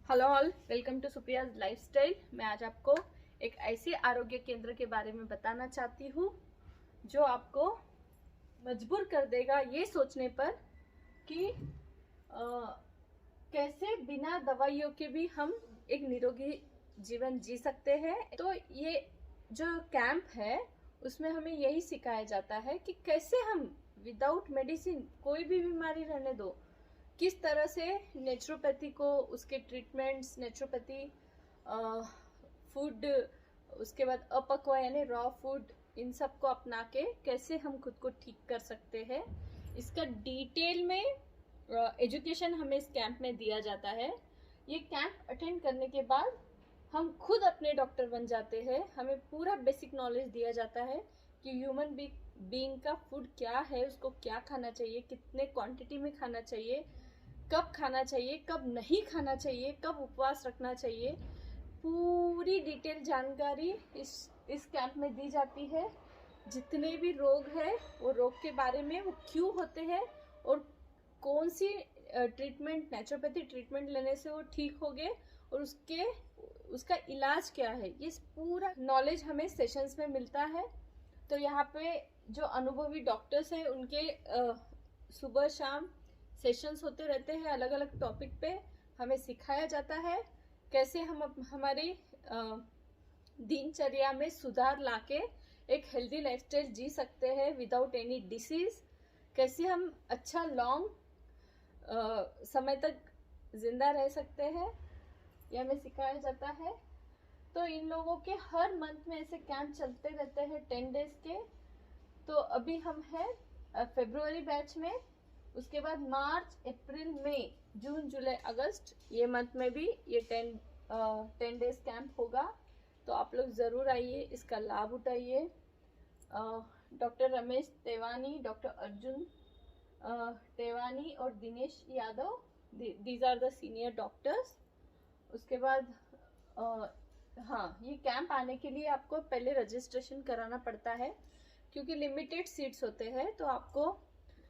Hello all, welcome to Supriya's lifestyle. मैं आज आपको एक ऐसे आरोग्य केंद्र के बारे में बताना चाहती हूँ जो आपको मजबूर कर देगा ये सोचने पर कि कैसे बिना दवाइयों के भी हम एक निरोगी जीवन जी सकते हैं। तो ये जो कैंप है उसमें हमें यही सिखाया जाता है कि कैसे हम विदाउट मेडिसिन कोई भी बीमारी रहने दो, किस तरह से नेचुरोपैथी को उसके ट्रीटमेंट्स, नेचुरोपैथी फूड, उसके बाद अपक्वा यानी रॉ फूड, इन सब को अपना के कैसे हम खुद को ठीक कर सकते हैं, इसका डिटेल में एजुकेशन हमें इस कैंप में दिया जाता है। ये कैंप अटेंड करने के बाद हम खुद अपने डॉक्टर बन जाते हैं। हमें पूरा बेसिक नॉलेज दिया जाता है कि ह्यूमन बीइंग का फूड क्या है, उसको क्या खाना चाहिए, कितने क्वांटिटी में खाना चाहिए, कब खाना चाहिए, कब नहीं खाना चाहिए, कब उपवास रखना चाहिए। पूरी डिटेल जानकारी इस कैंप में दी जाती है। जितने भी रोग है वो रोग के बारे में, वो क्यों होते हैं और कौन सी ट्रीटमेंट, नेचुरोपैथी ट्रीटमेंट लेने से वो ठीक हो गए और उसका इलाज क्या है, ये पूरा नॉलेज हमें सेशंस में मिलता है। तो यहाँ पे जो अनुभवी डॉक्टर्स हैं उनके सुबह शाम सेशंस होते रहते हैं। अलग अलग टॉपिक पे हमें सिखाया जाता है कैसे हम हमारी दिनचर्या में सुधार लाके एक हेल्दी लाइफस्टाइल जी सकते हैं विदाउट एनी डिसीज। कैसे हम अच्छा लॉन्ग समय तक जिंदा रह सकते हैं, यह हमें सिखाया जाता है। तो इन लोगों के हर मंथ में ऐसे कैंप चलते रहते हैं 10 डेज के। तो अभी हम हैं फरवरी बैच में, उसके बाद मार्च, अप्रैल, मई, जून, जुलाई, अगस्त, ये मंथ में भी ये 10 डेज कैंप होगा। तो आप लोग ज़रूर आइए, इसका लाभ उठाइए। डॉक्टर रमेश तेवानी, डॉक्टर अर्जुन तेवानी और Dinesh Yadav, these are the senior doctors. उसके बाद हाँ, ये कैंप आने के लिए आपको पहले रजिस्ट्रेशन कराना पड़ता है क्योंकि लिमिटेड सीट्स होते हैं। तो आपको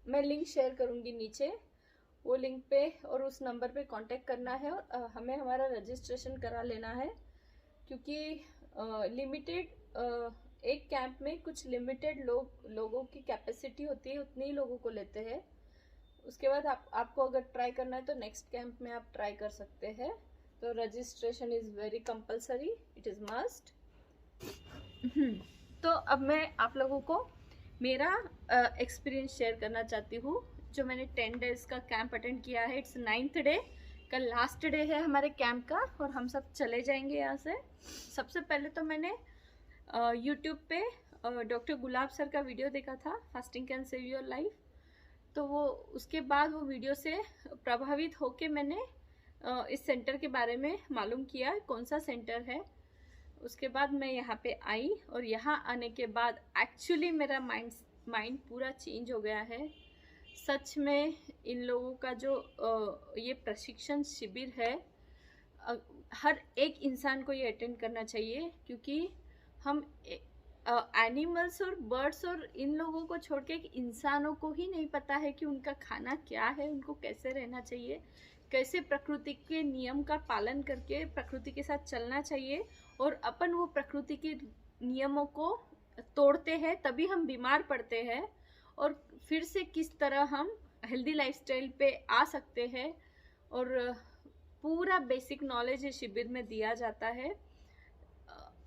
मैं लिंक शेयर करूंगी नीचे, वो लिंक पे और उस नंबर पे कांटेक्ट करना है और हमें हमारा रजिस्ट्रेशन करा लेना है क्योंकि लिमिटेड एक कैंप में कुछ लिमिटेड लोगों की कैपेसिटी होती है, उतने ही लोगों को लेते हैं। उसके बाद आपको अगर ट्राई करना है तो नेक्स्ट कैंप में आप ट्राई कर सकते हैं। तो registration is very compulsory, it is must. तो अब मैं आप लोगों को मेरा एक्सपीरियंस शेयर करना चाहती हूँ। जो मैंने 10 डेज का कैंप अटेंड किया है, इट्स 9th डे, कल लास्ट डे है हमारे कैंप का और हम सब चले जाएंगे यहाँ से। सबसे पहले तो मैंने यूट्यूब पे डॉक्टर गुलाब सर का वीडियो देखा था, fasting can save your life. तो वो उसके बाद वो वीडियो से प्रभावित होके मैंने इस सेंटर के बारे में मालूम किया कौन सा सेंटर है। उसके बाद मैं यहाँ पे आई और यहाँ आने के बाद एक्चुअली मेरा माइंड पूरा चेंज हो गया है। सच में इन लोगों का जो ये प्रशिक्षण शिविर है, हर एक इंसान को ये अटेंड करना चाहिए क्योंकि हम एनिमल्स और बर्ड्स और इन लोगों को छोड़ के इंसानों को ही नहीं पता है कि उनका खाना क्या है, उनको कैसे रहना चाहिए, कैसे प्रकृति के नियम का पालन करके प्रकृति के साथ चलना चाहिए। और अपन वो प्रकृति के नियमों को तोड़ते हैं तभी हम बीमार पड़ते हैं, और फिर से किस तरह हम हेल्दी लाइफस्टाइल पे आ सकते हैं। और पूरा बेसिक नॉलेज इस शिविर में दिया जाता है।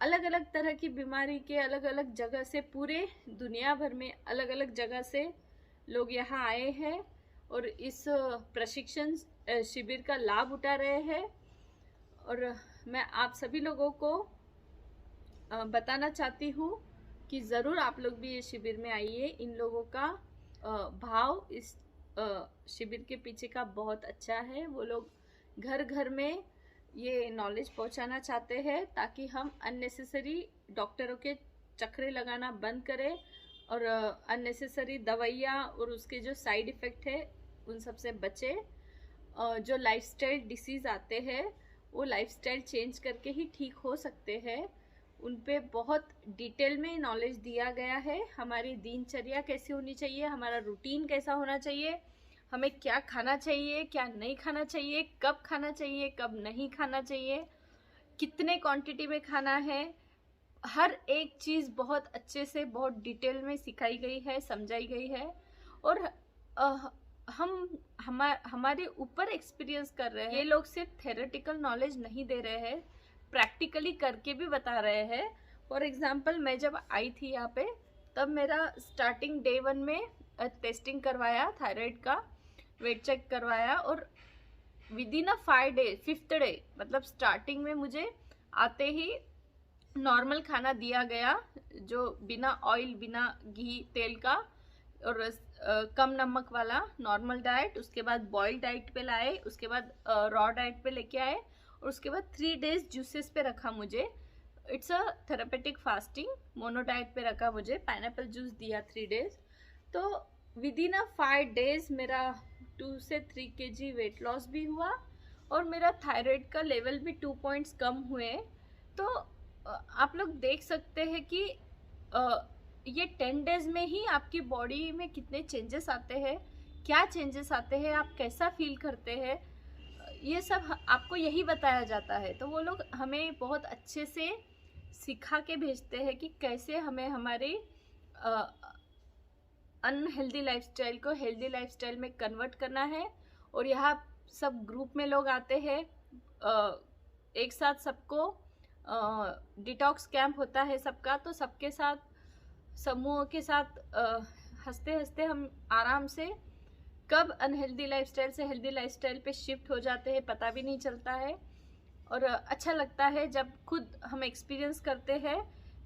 अलग अलग तरह की बीमारी के अलग अलग जगह से, पूरे दुनिया भर में अलग अलग जगह से लोग यहाँ आए हैं और इस प्रशिक्षण शिविर का लाभ उठा रहे हैं। और मैं आप सभी लोगों को बताना चाहती हूँ कि ज़रूर आप लोग भी इस शिविर में आइए। इन लोगों का भाव इस शिविर के पीछे का बहुत अच्छा है। वो लोग घर घर में ये नॉलेज पहुंचाना चाहते हैं ताकि हम अननेसेसरी डॉक्टरों के चक्रे लगाना बंद करें और अननेसेसरी दवाइयाँ और उसके जो साइड इफ़ेक्ट है उन सब से बचे। जो लाइफस्टाइल डिसीज़ आते हैं वो लाइफस्टाइल चेंज करके ही ठीक हो सकते हैं। उन पे बहुत डिटेल में नॉलेज दिया गया है। हमारी दिनचर्या कैसी होनी चाहिए, हमारा रूटीन कैसा होना चाहिए, हमें क्या खाना चाहिए, क्या नहीं खाना चाहिए, कब खाना चाहिए, कब नहीं खाना चाहिए, कितने क्वांटिटी में खाना है, हर एक चीज़ बहुत अच्छे से बहुत डिटेल में सिखाई गई है, समझाई गई है। और अ, हमारे ऊपर एक्सपीरियंस कर रहे हैं। ये लोग सिर्फ थेरेटिकल नॉलेज नहीं दे रहे हैं, प्रैक्टिकली करके भी बता रहे हैं। फॉर एग्जांपल मैं जब आई थी यहाँ पे, तब मेरा स्टार्टिंग डे 1 में टेस्टिंग करवाया, थायराइड का वेट चेक करवाया, और with in a 5 day 5th day मतलब स्टार्टिंग में मुझे आते ही नॉर्मल खाना दिया गया, जो बिना ऑयल बिना घी तेल का, और कम नमक वाला नॉर्मल डाइट। उसके बाद बॉइल्ड डाइट पे लाए, उसके बाद रॉ डाइट पे लेके आए, और उसके बाद 3 डेज जूसेस पे रखा मुझे। It's a therapeutic fasting, mono diet पे रखा मुझे, पाइनएप्पल जूस दिया 3 डेज। तो विद इन अ 5 डेज मेरा 2 से 3 kg वेट लॉस भी हुआ, और मेरा थायराइड का लेवल भी 2 पॉइंट्स कम हुए। तो आप लोग देख सकते हैं कि ये 10 डेज में ही आपकी बॉडी में कितने चेंजेस आते हैं, क्या चेंजेस आते हैं, आप कैसा फील करते हैं, ये सब आपको यही बताया जाता है। तो वो लोग हमें बहुत अच्छे से सिखा के भेजते हैं कि कैसे हमें हमारे अनहेल्दी लाइफस्टाइल को हेल्दी लाइफस्टाइल में कन्वर्ट करना है। और यहाँ सब ग्रुप में लोग आते हैं, एक साथ सबको डिटॉक्स कैंप होता है सबका, तो सबके साथ समूह के साथ हंसते हंसते हम आराम से कब अनहेल्दी लाइफस्टाइल से हेल्दी लाइफस्टाइल पे शिफ्ट हो जाते हैं पता भी नहीं चलता है। और अच्छा लगता है जब खुद हम एक्सपीरियंस करते हैं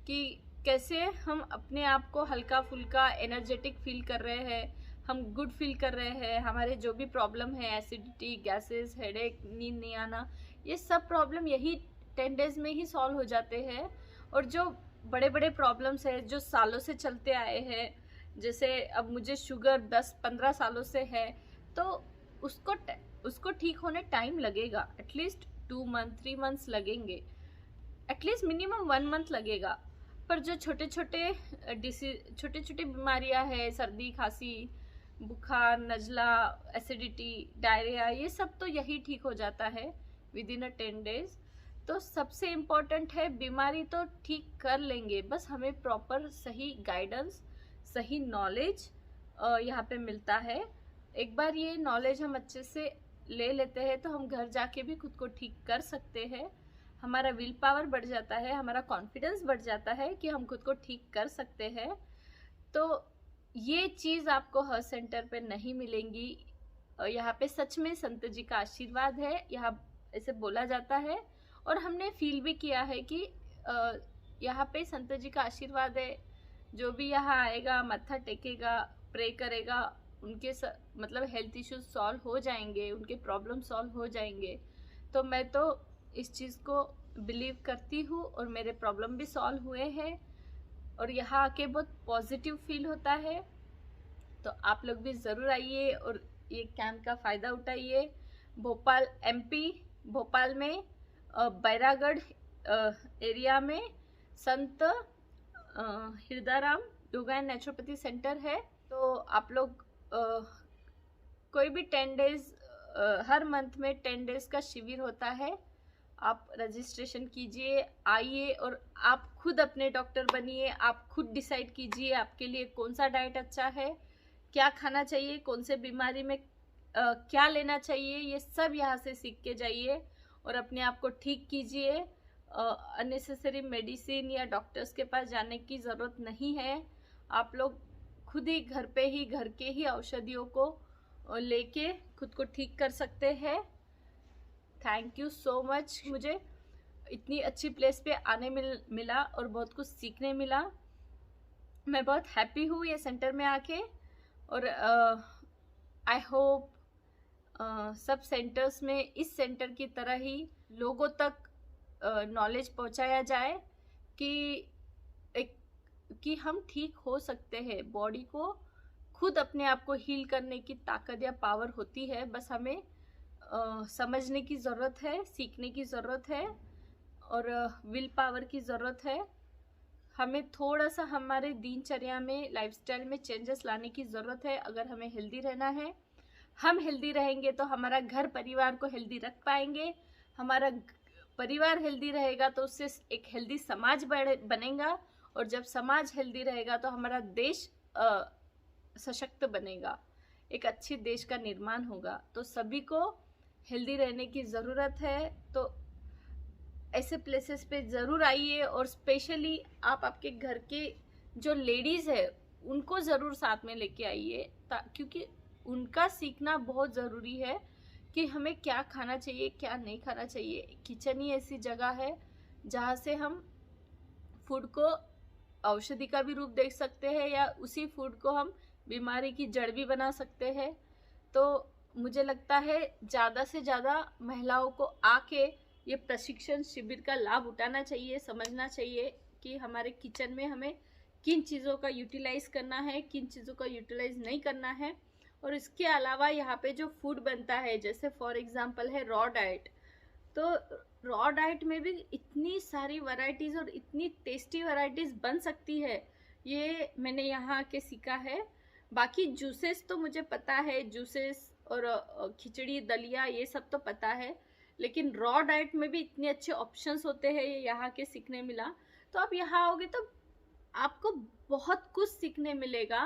कि कैसे हम अपने आप को हल्का फुल्का एनर्जेटिक फील कर रहे हैं, हम गुड फील कर रहे हैं। हमारे जो भी प्रॉब्लम है, एसिडिटी, गैसेस, हेडेक, नींद नहीं आना, ये सब प्रॉब्लम यही 10 डेज में ही सॉल्व हो जाते हैं। और जो बड़े बड़े प्रॉब्लम्स है जो सालों से चलते आए हैं, जैसे अब मुझे शुगर 10-15 सालों से है, तो उसको ठीक होने टाइम लगेगा, एटलीस्ट 2 मंथ 3 मंथ्स लगेंगे, एटलीस्ट मिनिमम 1 मंथ लगेगा। पर जो छोटे छोटे बीमारियां हैं, सर्दी खांसी, बुखार, नज़ला, एसिडिटी, डायरिया, ये सब तो यही ठीक हो जाता है विद इन अ 10 डेज। तो सबसे इम्पोर्टेंट है, बीमारी तो ठीक कर लेंगे, बस हमें प्रॉपर सही गाइडेंस, सही नॉलेज यहाँ पे मिलता है। एक बार ये नॉलेज हम अच्छे से ले लेते हैं तो हम घर जाके भी खुद को ठीक कर सकते हैं। हमारा विल पावर बढ़ जाता है, हमारा कॉन्फिडेंस बढ़ जाता है कि हम खुद को ठीक कर सकते हैं। तो ये चीज़ आपको हर सेंटर पे नहीं मिलेंगी। यहाँ पे सच में संत जी का आशीर्वाद है, यहाँ ऐसे बोला जाता है। और हमने फील भी किया है कि यहाँ पे संत जी का आशीर्वाद है। जो भी यहाँ आएगा, मत्था टेकेगा, प्रे करेगा, उनके मतलब हेल्थ इश्यूज सॉल्व हो जाएंगे, उनके प्रॉब्लम सॉल्व हो जाएंगे। तो मैं तो इस चीज़ को बिलीव करती हूँ, और मेरे प्रॉब्लम भी सॉल्व हुए हैं, और यहाँ आके बहुत पॉजिटिव फील होता है। तो आप लोग भी ज़रूर आइए और ये कैंप का फ़ायदा उठाइए। भोपाल MP, भोपाल में बैरागढ़ एरिया में संत Hirdaram yoga and naturopathy centre है। तो आप लोग कोई भी 10 डेज, हर मंथ में 10 डेज का शिविर होता है। आप रजिस्ट्रेशन कीजिए, आइए, और आप खुद अपने डॉक्टर बनिए। आप खुद डिसाइड कीजिए आपके लिए कौन सा डाइट अच्छा है, क्या खाना चाहिए, कौन से बीमारी में क्या लेना चाहिए, ये सब यहाँ से सीख के जाइए और अपने आप को ठीक कीजिए। अननेसेसरी मेडिसिन या डॉक्टर्स के पास जाने की ज़रूरत नहीं है। आप लोग खुद ही घर पे ही घर के ही औषधियों को लेके खुद को ठीक कर सकते हैं। थैंक यू सो मच, मुझे इतनी अच्छी प्लेस पे आने मिला और बहुत कुछ सीखने मिला। मैं बहुत हैप्पी हूँ ये सेंटर में आके, और आई होप सब सेंटर्स में इस सेंटर की तरह ही लोगों तक नॉलेज पहुंचाया जाए कि हम ठीक हो सकते हैं। बॉडी को खुद अपने आप को हील करने की ताकत या पावर होती है, बस हमें समझने की ज़रूरत है, सीखने की ज़रूरत है, और विल पावर की ज़रूरत है। हमें थोड़ा सा हमारे दिनचर्या में, लाइफस्टाइल में चेंजेस लाने की ज़रूरत है अगर हमें हेल्दी रहना है। हम हेल्दी रहेंगे तो हमारा घर परिवार को हेल्दी रख पाएंगे, हमारा परिवार हेल्दी रहेगा तो उससे एक हेल्दी समाज बनेगा, और जब समाज हेल्दी रहेगा तो हमारा देश सशक्त बनेगा, एक अच्छी देश का निर्माण होगा। तो सभी को हेल्दी रहने की ज़रूरत है। तो ऐसे प्लेसेस पे ज़रूर आइए, और स्पेशली आप आपके घर के जो लेडीज़ है उनको ज़रूर साथ में लेके आइए, क्योंकि उनका सीखना बहुत ज़रूरी है कि हमें क्या खाना चाहिए क्या नहीं खाना चाहिए। किचन ही ऐसी जगह है जहाँ से हम फूड को औषधि का भी रूप देख सकते हैं, या उसी फूड को हम बीमारी की जड़ भी बना सकते हैं। तो मुझे लगता है ज़्यादा से ज़्यादा महिलाओं को आके ये प्रशिक्षण शिविर का लाभ उठाना चाहिए, समझना चाहिए कि हमारे किचन में हमें किन चीज़ों का यूटिलाइज करना है, किन चीज़ों का यूटिलाइज नहीं करना है। और इसके अलावा यहाँ पे जो फूड बनता है, जैसे फॉर एग्जांपल है रॉ डाइट, तो रॉ डाइट में भी इतनी सारी वैरायटीज़ और इतनी टेस्टी वैरायटीज़ बन सकती है, ये मैंने यहाँ के सीखा है। बाकी जूसेस तो मुझे पता है, जूसेस और खिचड़ी दलिया ये सब तो पता है, लेकिन रॉ डाइट में भी इतने अच्छे ऑप्शंस होते हैं, ये यहाँ के सीखने मिला। तो आप यहाँ आओगे तो आपको बहुत कुछ सीखने मिलेगा,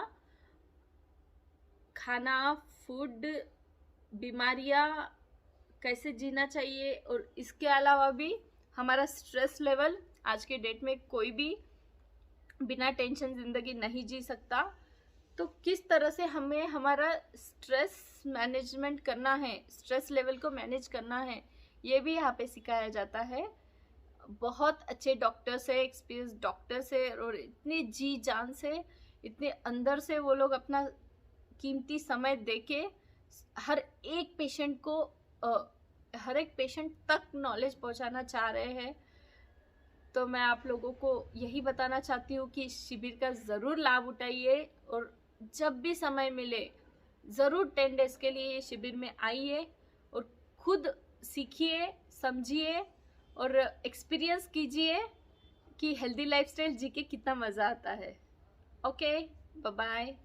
खाना, फूड, बीमारियाँ, कैसे जीना चाहिए। और इसके अलावा भी हमारा स्ट्रेस लेवल, आज के डेट में कोई भी बिना टेंशन ज़िंदगी नहीं जी सकता, तो किस तरह से हमें हमारा स्ट्रेस मैनेजमेंट करना है, स्ट्रेस लेवल को मैनेज करना है, ये भी यहाँ पे सिखाया जाता है। बहुत अच्छे डॉक्टर से, एक्सपीरियंस डॉक्टर से, और इतनी जी जान से, इतने अंदर से वो लोग अपना कीमती समय देके हर एक पेशेंट को हर एक पेशेंट तक नॉलेज पहुंचाना चाह रहे हैं। तो मैं आप लोगों को यही बताना चाहती हूँ कि शिविर का ज़रूर लाभ उठाइए, और जब भी समय मिले ज़रूर 10 डेज़ के लिए ये शिविर में आइए और खुद सीखिए, समझिए और एक्सपीरियंस कीजिए कि हेल्दी लाइफस्टाइल जी के कितना मज़ा आता है। Okay, bye bye.